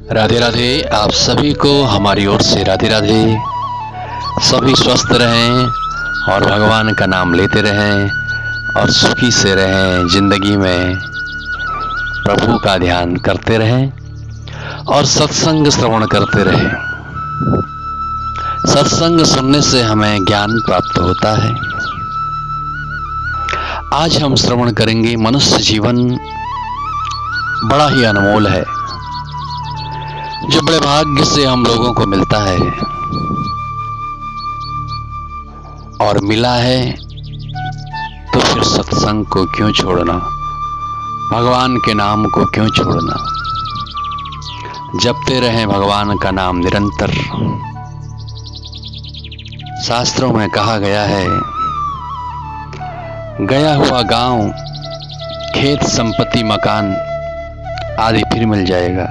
राधे राधे। आप सभी को हमारी ओर से राधे राधे। सभी स्वस्थ रहें और भगवान का नाम लेते रहें और सुखी से रहें। जिंदगी में प्रभु का ध्यान करते रहें और सत्संग श्रवण करते रहें। सत्संग सुनने से हमें ज्ञान प्राप्त होता है। आज हम श्रवण करेंगे मनुष्य जीवन बड़ा ही अनमोल है, जो बड़े भाग्य से हम लोगों को मिलता है, और मिला है तो फिर सत्संग को क्यों छोड़ना, भगवान के नाम को क्यों छोड़ना। जपते रहें भगवान का नाम निरंतर। शास्त्रों में कहा गया है, गया हुआ गांव, खेत, संपत्ति, मकान आदि फिर मिल जाएगा।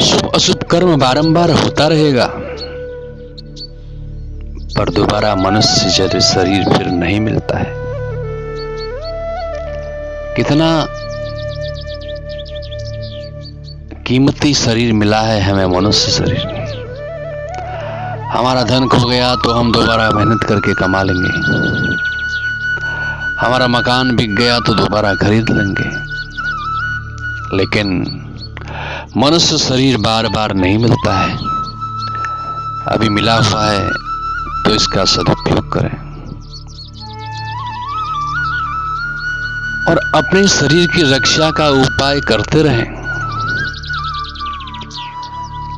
शुभ अशुभ कर्म बारंबार होता रहेगा, पर दोबारा मनुष्य जैसे शरीर फिर नहीं मिलता है। कितना कीमती शरीर मिला है हमें, मनुष्य शरीर। हमारा धन खो गया तो हम दोबारा मेहनत करके कमा लेंगे। हमारा मकान बिक गया तो दोबारा खरीद लेंगे, लेकिन मनुष्य शरीर बार बार नहीं मिलता है। अभी मिला हुआ है तो इसका सदुपयोग करें और अपने शरीर की रक्षा का उपाय करते रहें,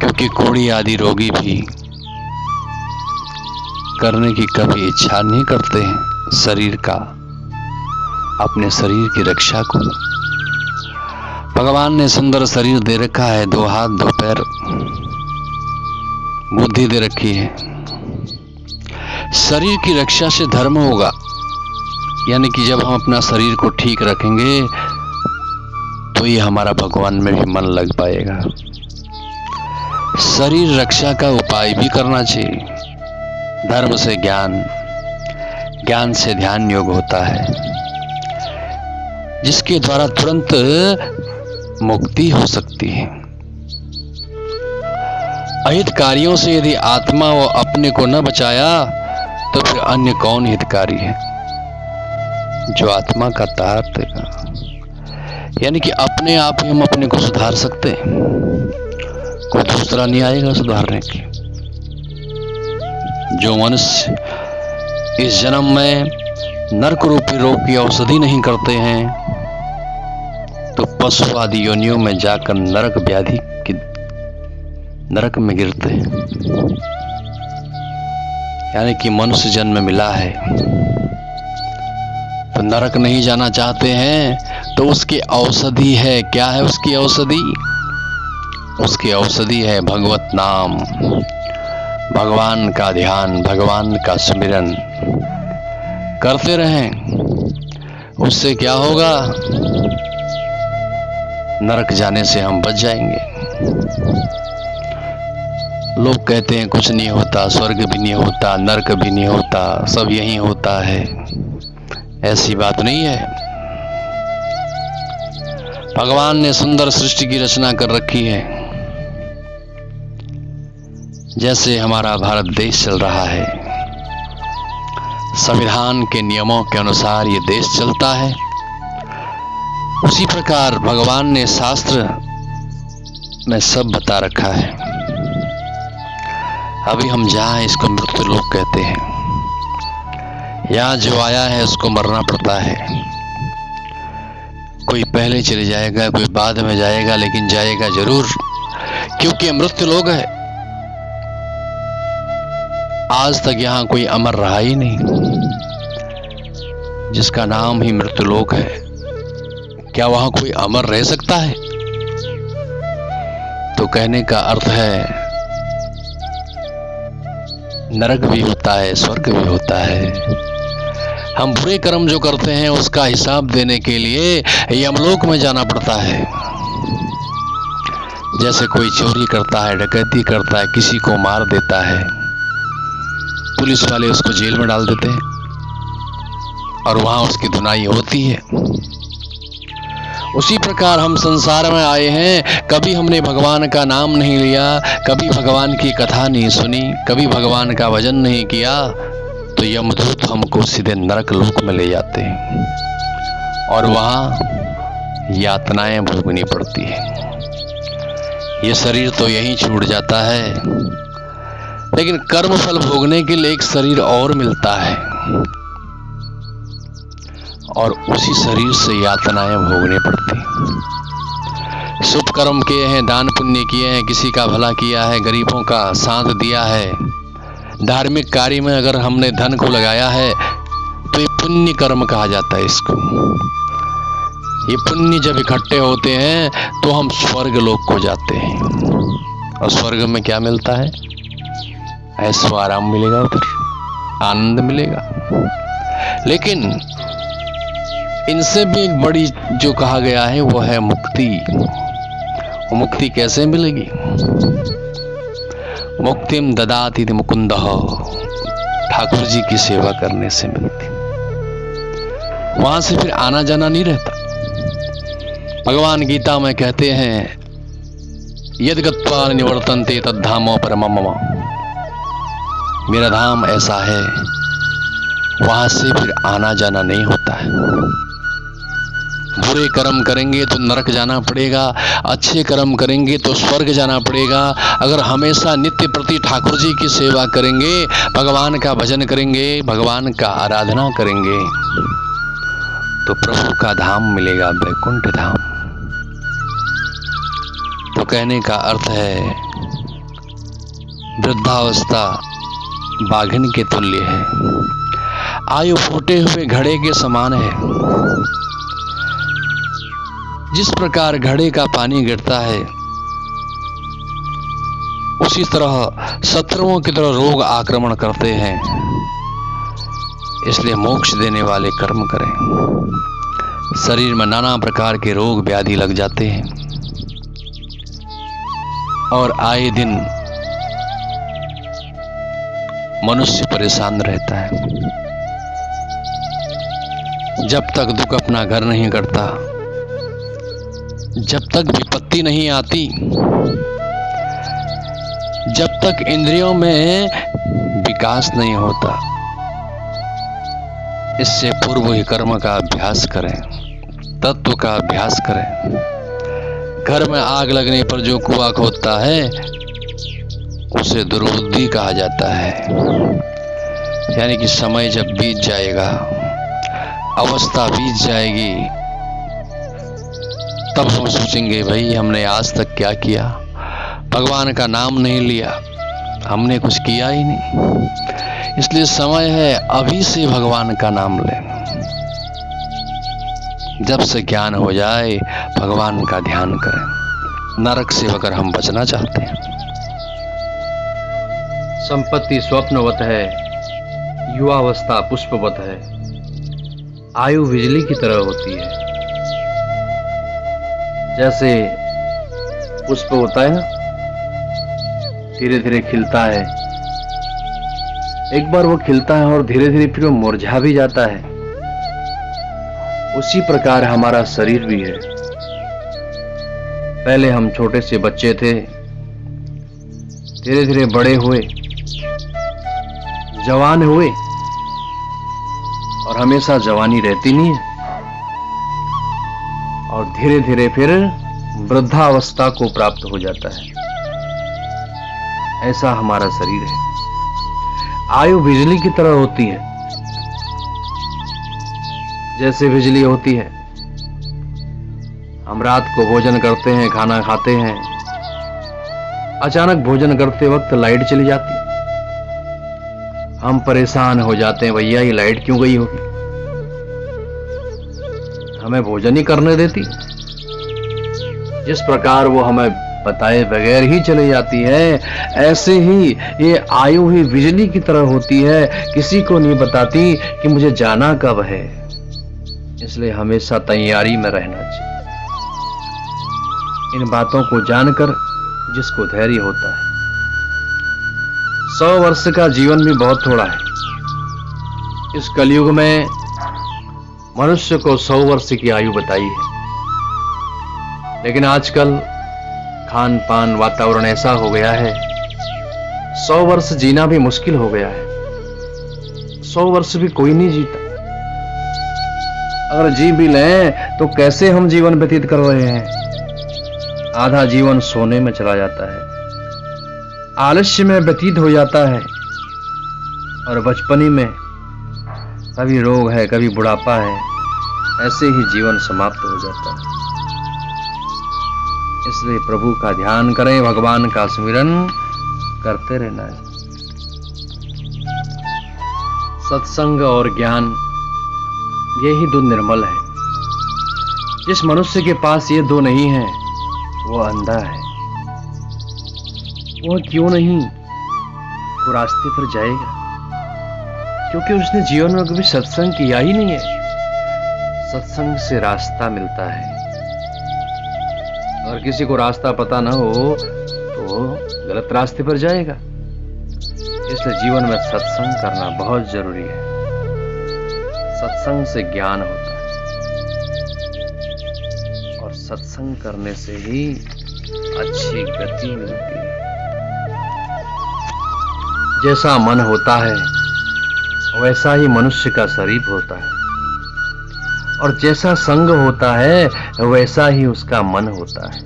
क्योंकि कोढ़ी आदि रोगी भी करने की कभी इच्छा नहीं करते हैं शरीर का, अपने शरीर की रक्षा को। भगवान ने सुंदर शरीर दे रखा है, 2 हाथ 2 पैर, बुद्धि दे रखी है। शरीर की रक्षा से धर्म होगा, यानी कि जब हम अपना शरीर को ठीक रखेंगे तो ये हमारा भगवान में भी मन लग पाएगा। शरीर रक्षा का उपाय भी करना चाहिए। धर्म से ज्ञान, ज्ञान से ध्यान योग होता है, जिसके द्वारा तुरंत मुक्ति हो सकती है। अहित कार्यों से यदि आत्मा व अपने को न बचाया तो फिर अन्य कौन हितकारी है, जो आत्मा का तार देगा। यानी कि अपने आप ही हम अपने को सुधार सकते हैं, कोई दूसरा नहीं आएगा सुधारने के। जो मनुष्य इस जन्म में नरक रूपी रोग की औषधि नहीं करते हैं, तो पशु आदि योनियों में जाकर नरक व्याधि की नरक में गिरते हैं। यानी कि मनुष्य जन्म मिला है तो नरक नहीं जाना चाहते हैं, तो उसकी औषधि है। क्या है उसकी औषधि? उसकी औषधि है भगवत नाम, भगवान का ध्यान, भगवान का स्मरण करते रहें। उससे क्या होगा? नरक जाने से हम बच जाएंगे। लोग कहते हैं कुछ नहीं होता, स्वर्ग भी नहीं होता, नरक भी नहीं होता, सब यही होता है। ऐसी बात नहीं है। भगवान ने सुंदर सृष्टि की रचना कर रखी है। जैसे हमारा भारत देश चल रहा है, संविधान के नियमों के अनुसार ये देश चलता है, उसी प्रकार भगवान ने शास्त्र में सब बता रखा है। अभी हम जहाँ हैं इसको मृत्यु लोक कहते हैं। यहाँ जो आया है उसको मरना पड़ता है। कोई पहले चले जाएगा, कोई बाद में जाएगा, लेकिन जाएगा जरूर, क्योंकि मृत्यु लोक है। आज तक यहाँ कोई अमर रहा ही नहीं, जिसका नाम ही मृत्यु लोक है। क्या वहां कोई अमर रह सकता है? तो कहने का अर्थ है नरक भी होता है, स्वर्ग भी होता है। हम बुरे कर्म जो करते हैं उसका हिसाब देने के लिए यमलोक में जाना पड़ता है। जैसे कोई चोरी करता है, डकैती करता है, किसी को मार देता है, पुलिस वाले उसको जेल में डाल देते हैं और वहां उसकी धुनाई होती है। उसी प्रकार हम संसार में आए हैं, कभी हमने भगवान का नाम नहीं लिया, कभी भगवान की कथा नहीं सुनी, कभी भगवान का भजन नहीं किया, तो यमदूत हमको सीधे नरक लोक में ले जाते हैं और वहां यातनाएं भोगनी पड़ती है। ये शरीर तो यहीं छूट जाता है, लेकिन कर्म फल भोगने के लिए एक शरीर और मिलता है और उसी शरीर से यातनाएं भोगनी पड़ती हैं। शुभ कर्म किए हैं, दान पुण्य किए हैं, किसी का भला किया है, गरीबों का साथ दिया है, धार्मिक कार्य में अगर हमने धन को लगाया है तो ये पुण्य कर्म कहा जाता है इसको। ये पुण्य जब इकट्ठे होते हैं तो हम स्वर्ग लोक को जाते हैं और स्वर्ग में क्या मिलता है? ऐसो आराम मिलेगा, उधर आनंद मिलेगा। लेकिन इनसे भी एक बड़ी जो कहा गया है वो है मुक्ति। वो मुक्ति कैसे मिलेगी? मुक्तिम ददाति मुकुंदः, ठाकुर जी की सेवा करने से मिलती। वहां से फिर आना जाना नहीं रहता। भगवान गीता में कहते हैं यद गत्वा निवर्तन्ते तद्धामो परमम मम, मेरा धाम ऐसा है, वहां से फिर आना जाना नहीं होता है। बुरे कर्म करेंगे तो नरक जाना पड़ेगा, अच्छे कर्म करेंगे तो स्वर्ग जाना पड़ेगा। अगर हमेशा नित्य प्रति ठाकुर जी की सेवा करेंगे, भगवान का भजन करेंगे, भगवान का आराधना करेंगे, तो प्रभु का धाम मिलेगा, वैकुंठ धाम। तो कहने का अर्थ है वृद्धावस्था बाघिन के तुल्य है, आयु फूटे हुए घड़े के समान है। जिस प्रकार घड़े का पानी गिरता है, उसी तरह शत्रुओं की तरह रोग आक्रमण करते हैं। इसलिए मोक्ष देने वाले कर्म करें। शरीर में नाना प्रकार के रोग व्याधि लग जाते हैं और आए दिन मनुष्य परेशान रहता है। जब तक दुख अपना घर नहीं करता, जब तक विपत्ति नहीं आती, जब तक इंद्रियों में विकास नहीं होता, इससे पूर्व ही कर्म का अभ्यास करें, तत्व का अभ्यास करें। घर में आग लगने पर जो कुआं खोदता है उसे दुर्बुद्धि कहा जाता है। यानी कि समय जब बीत जाएगा, अवस्था बीत जाएगी, तब हम सोचेंगे भाई हमने आज तक क्या किया, भगवान का नाम नहीं लिया, हमने कुछ किया ही नहीं। इसलिए समय है अभी से भगवान का नाम लें। जब से ज्ञान हो जाए भगवान का ध्यान करें। नरक से अगर हम बचना चाहते हैं। संपत्ति स्वप्नवत है, युवावस्था पुष्पवत है, आयु बिजली की तरह होती है। जैसे पुष्प होता है ना, धीरे धीरे खिलता है, एक बार वो खिलता है और धीरे धीरे फिर वो मुरझा भी जाता है। उसी प्रकार हमारा शरीर भी है। पहले हम छोटे से बच्चे थे, धीरे धीरे बड़े हुए, जवान हुए, और हमेशा जवानी रहती नहीं है, और धीरे धीरे फिर वृद्धावस्था को प्राप्त हो जाता है। ऐसा हमारा शरीर है। आयु बिजली की तरह होती है। जैसे बिजली होती है, हम रात को भोजन करते हैं, खाना खाते हैं, अचानक भोजन करते वक्त लाइट चली जाती, हम परेशान हो जाते हैं, भैया ये लाइट क्यों गई होगी, हमें भोजन ही करने देती। जिस प्रकार वो हमें बताए बगैर ही चली जाती है, ऐसे ही ये आयु ही बिजली की तरह होती है, किसी को नहीं बताती कि मुझे जाना कब है। इसलिए हमेशा तैयारी में रहना चाहिए। इन बातों को जानकर जिसको धैर्य होता है, 100 वर्ष का जीवन भी बहुत थोड़ा है। इस कलयुग में मनुष्य को 100 वर्ष की आयु बताई है। लेकिन आजकल खान पान वातावरण ऐसा हो गया है, 100 वर्ष जीना भी मुश्किल हो गया है। 100 वर्ष भी कोई नहीं जीता। अगर जी भी लें तो कैसे हम जीवन व्यतीत कर रहे हैं। आधा जीवन सोने में चला जाता है, आलस्य में व्यतीत हो जाता है, और बचपनी में कभी रोग है, कभी बुढ़ापा है, ऐसे ही जीवन समाप्त हो जाता है। इसलिए प्रभु का ध्यान करें, भगवान का स्मरण करते रहना है। सत्संग और ज्ञान, यही दो निर्मल है। जिस मनुष्य के पास ये दो नहीं है वो अंधा है। वह क्यों नहीं वो रास्ते पर जाएगा? क्योंकि उसने जीवन में कभी सत्संग किया ही नहीं है। सत्संग से रास्ता मिलता है। अगर किसी को रास्ता पता ना हो तो वो गलत रास्ते पर जाएगा। इसलिए जीवन में सत्संग करना बहुत जरूरी है। सत्संग से ज्ञान होता है, और सत्संग करने से ही अच्छी गति मिलती है। जैसा मन होता है वैसा ही मनुष्य का शरीर होता है, और जैसा संग होता है वैसा ही उसका मन होता है।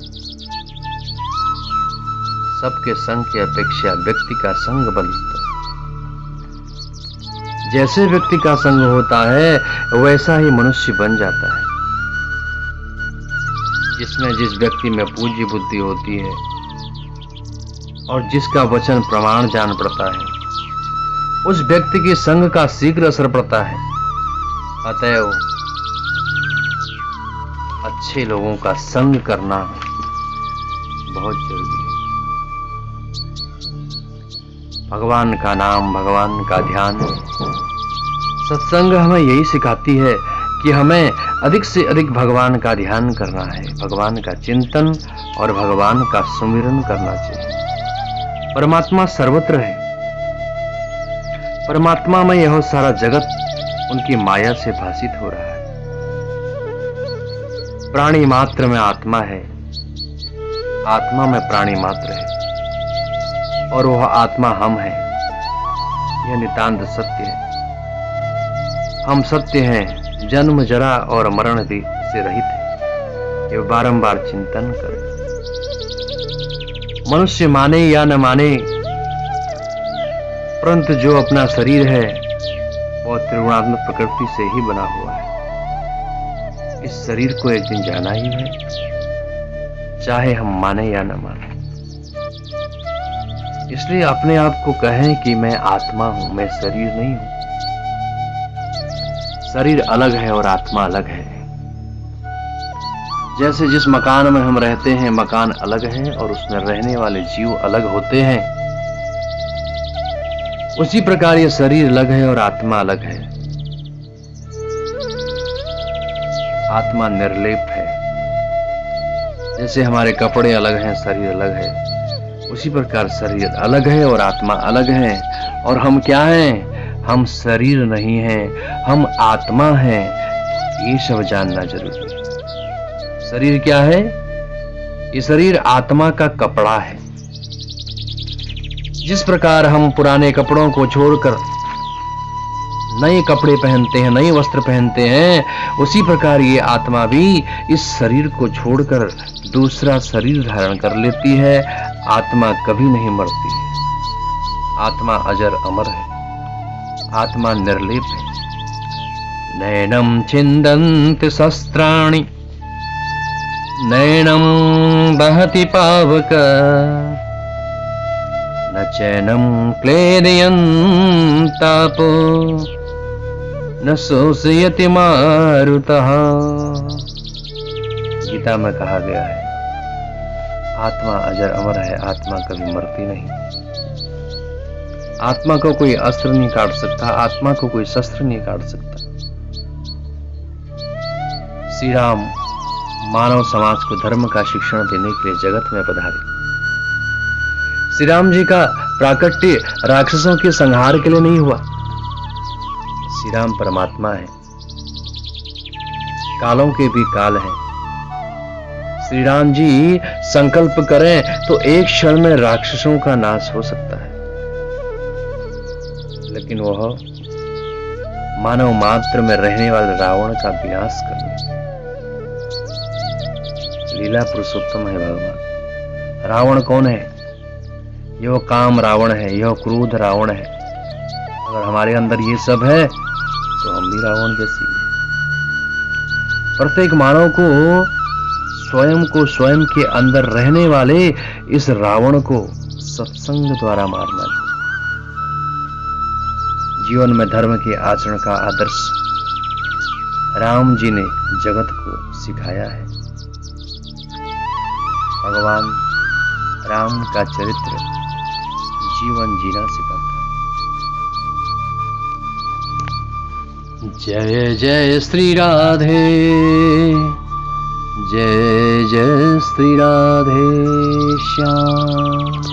सबके संग की अपेक्षा व्यक्ति का संग बलता है। जैसे व्यक्ति का संग होता है वैसा ही मनुष्य बन जाता है। जिसमें जिस व्यक्ति में पूज्य बुद्धि होती है और जिसका वचन प्रमाण जान पड़ता है, उस व्यक्ति के संग का शीघ्र असर पड़ता है। अतएव अच्छे लोगों का संग करना बहुत जरूरी है। भगवान का नाम, भगवान का ध्यान, सत्संग हमें यही सिखाती है कि हमें अधिक से अधिक भगवान का ध्यान करना है, भगवान का चिंतन और भगवान का सुमिरन करना चाहिए। परमात्मा सर्वत्र है। परमात्मा में यह सारा जगत उनकी माया से भासित हो रहा है। प्राणी मात्र में आत्मा है, आत्मा में प्राणी मात्र है, और वह आत्मा हम है। यह नितांत सत्य है। हम सत्य हैं, जन्म जरा और मरण से रहित है। ये बारंबार चिंतन करें। मनुष्य माने या न माने, परंतु जो अपना शरीर है वह त्रिगुणात्मक प्रकृति से ही बना हुआ है। इस शरीर को एक दिन जाना ही है, चाहे हम माने या न माने। इसलिए अपने आप को कहें कि मैं आत्मा हूं, मैं शरीर नहीं हूं। शरीर अलग है और आत्मा अलग है। जैसे जिस मकान में हम रहते हैं मकान अलग है और उसमें रहने वाले जीव अलग होते हैं, उसी प्रकार ये शरीर अलग है और आत्मा अलग है। आत्मा निर्लेप है। जैसे हमारे कपड़े अलग हैं, शरीर अलग है, उसी प्रकार शरीर अलग है और आत्मा अलग है। और हम क्या हैं? हम शरीर नहीं हैं, हम आत्मा हैं। ये सब जानना जरूरी है। शरीर क्या है? ये शरीर आत्मा का कपड़ा है। जिस प्रकार हम पुराने कपड़ों को छोड़कर नए कपड़े पहनते हैं, नए वस्त्र पहनते हैं, उसी प्रकार ये आत्मा भी इस शरीर को छोड़कर दूसरा शरीर धारण कर लेती है। आत्मा कभी नहीं मरती है। आत्मा अजर अमर है। आत्मा निर्लेप है। नैनम छिंदन्ति शस्त्राणि नैनम बहति पावक न चैनम क्लेदयन् तापो न शोषयति मारुतः। गीता में कहा गया है आत्मा अजर अमर है, आत्मा कभी मरती नहीं। आत्मा को कोई अस्त्र नहीं काट सकता, आत्मा को कोई शस्त्र नहीं काट सकता। श्री राम मानव समाज को धर्म का शिक्षण देने के लिए जगत में पधारे। श्री राम जी का प्राकट्य राक्षसों के संहार के लिए नहीं हुआ। श्री राम परमात्मा है, कालों के भी काल है। श्री राम जी संकल्प करें तो एक क्षण में राक्षसों का नाश हो सकता है, लेकिन वह मानव मात्र में रहने वाले रावण का विनाश करने। लीला पुरुषोत्तम है भगवान। रावण कौन है? यह काम रावण है, यह क्रोध रावण है। अगर हमारे अंदर ये सब है तो हम भी रावण जैसी हैं। प्रत्येक मानव को स्वयं के अंदर रहने वाले इस रावण को सत्संग द्वारा मारना चाहिए। जीवन में धर्म के आचरण का आदर्श राम जी ने जगत को सिखाया है। भगवान राम का चरित्र जीवन जीना सिखाता है। जय जय श्री राधे, जय जय श्री राधे श्याम।